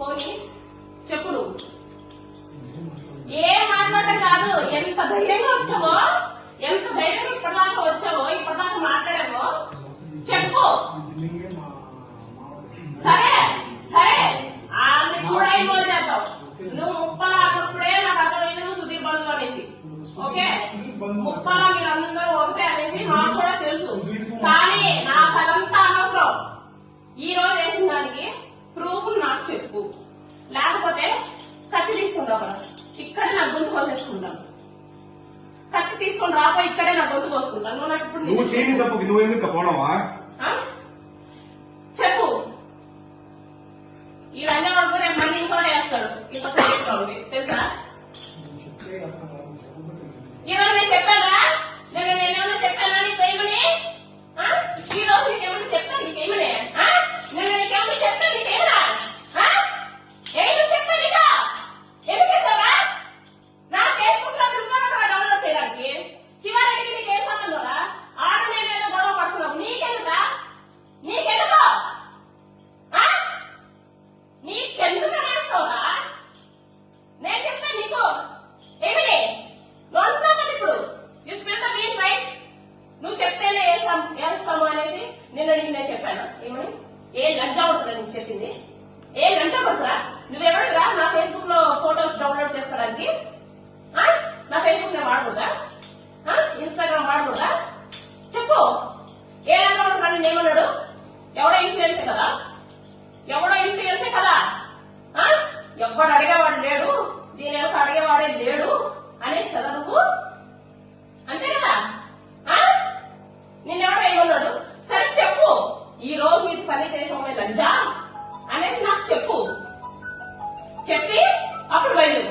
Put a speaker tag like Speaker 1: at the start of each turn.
Speaker 1: పోనీ చెప్పు నువ్వు ఏం మాట్లాడటం కాదు. ఎంత ధైర్యంగా వచ్చావో, ఎంత ధైర్యంగా ఇప్పటిదాకా వచ్చావో, ఇప్పటిదాకా మాట్లాడావో చెప్పు. సరే సరే ఆమె కూడా ఇన్వాల్వ్ చేద్దాం. నువ్వు ముప్పల అన్నప్పుడే నాకు అర్థమైంది నువ్వు సుధీర్ బంధువు అనేసి. ఓకే, ముప్పల మీరందరూ ఒకటే అనేసి నాకు కూడా తెలుసు. కానీ నాకు అదంతా అనవసరం. ఈ రోజు వేసిన దానికి ప్రూఫ్ నాకు చెప్పు, లేకపోతే కత్తి తీసుకుంటావు కదా, ఇక్కడే నా గొంతు కోసేసుకుంటాను. కత్తి తీసుకొని రాపో, ఇక్కడే నా గొంతు కోసుకుంటాను. నువ్వు నాకు ఇప్పుడు చెప్పు. ఈ రండి వాడు రేపు మళ్ళీ ఇంకోటి వేస్తాడు. ఇప్పుడు తెలుసా? ఈరోజు నేను చెప్పానా? నేనేమన్నా చెప్పానా నీకేమని? ఈ రోజు నీకేమన్నా చెప్పాను నీకేమని? నేను నీకేమన్నా చెప్పాను నీకేమన్నా? ఏమి చెప్పాను ఇక? ఎందుకు చేసావా? నా ఫేస్బుక్ లో డౌన్లోడ్ చేయడానికి శివారెడ్డికి నీకు ఏం సంబంధంరా? ఆడ నేనేదో గొడవ పడుతున్నావు. నీకెందుకా? నీకెందుకో నీ చెందుకు నేస్తావురా? నేను చెప్పాను నీకు ఏమిటి అంటున్నావు ఇప్పుడు. You spill the beach right. నువ్వు చెప్తేనే వేస్తాము అనేసి నిన్న నీకు నేను చెప్పాను. ఏమని? ఏ గంటా పడుతురా నీకు చెప్పింది? ఏ గంటా పడుతురా? నువ్వెవడురా నా ఫేస్బుక్ లో ఫోటోస్ డౌన్లోడ్ చేసుకోవడానికి? నా ఫేస్బుక్ నేను వాడకూడదా? ఇన్స్టాగ్రామ్ వాడకూడదా? చెప్పు. ఏ గంటా పడుతున్నా నేను ఏమన్నాడు? ఎవడో ఇన్ఫ్లుయెన్సే కదా, ఎవడో ఇన్ఫ్లుయెన్సే కదా. ఎవడు అడిగేవాడు లేడు, దీని యొక్క అడిగేవాడే లేడు అనేసి కదా నువ్వు. అంతే కదా? నిన్నెవడో ఏమన్నాడు? సరే చెప్పు. ఈ రోజు ఇది పని చేసామే లంజా అనేసి నాకు చెప్పు. చెప్పి అప్పుడు బయలు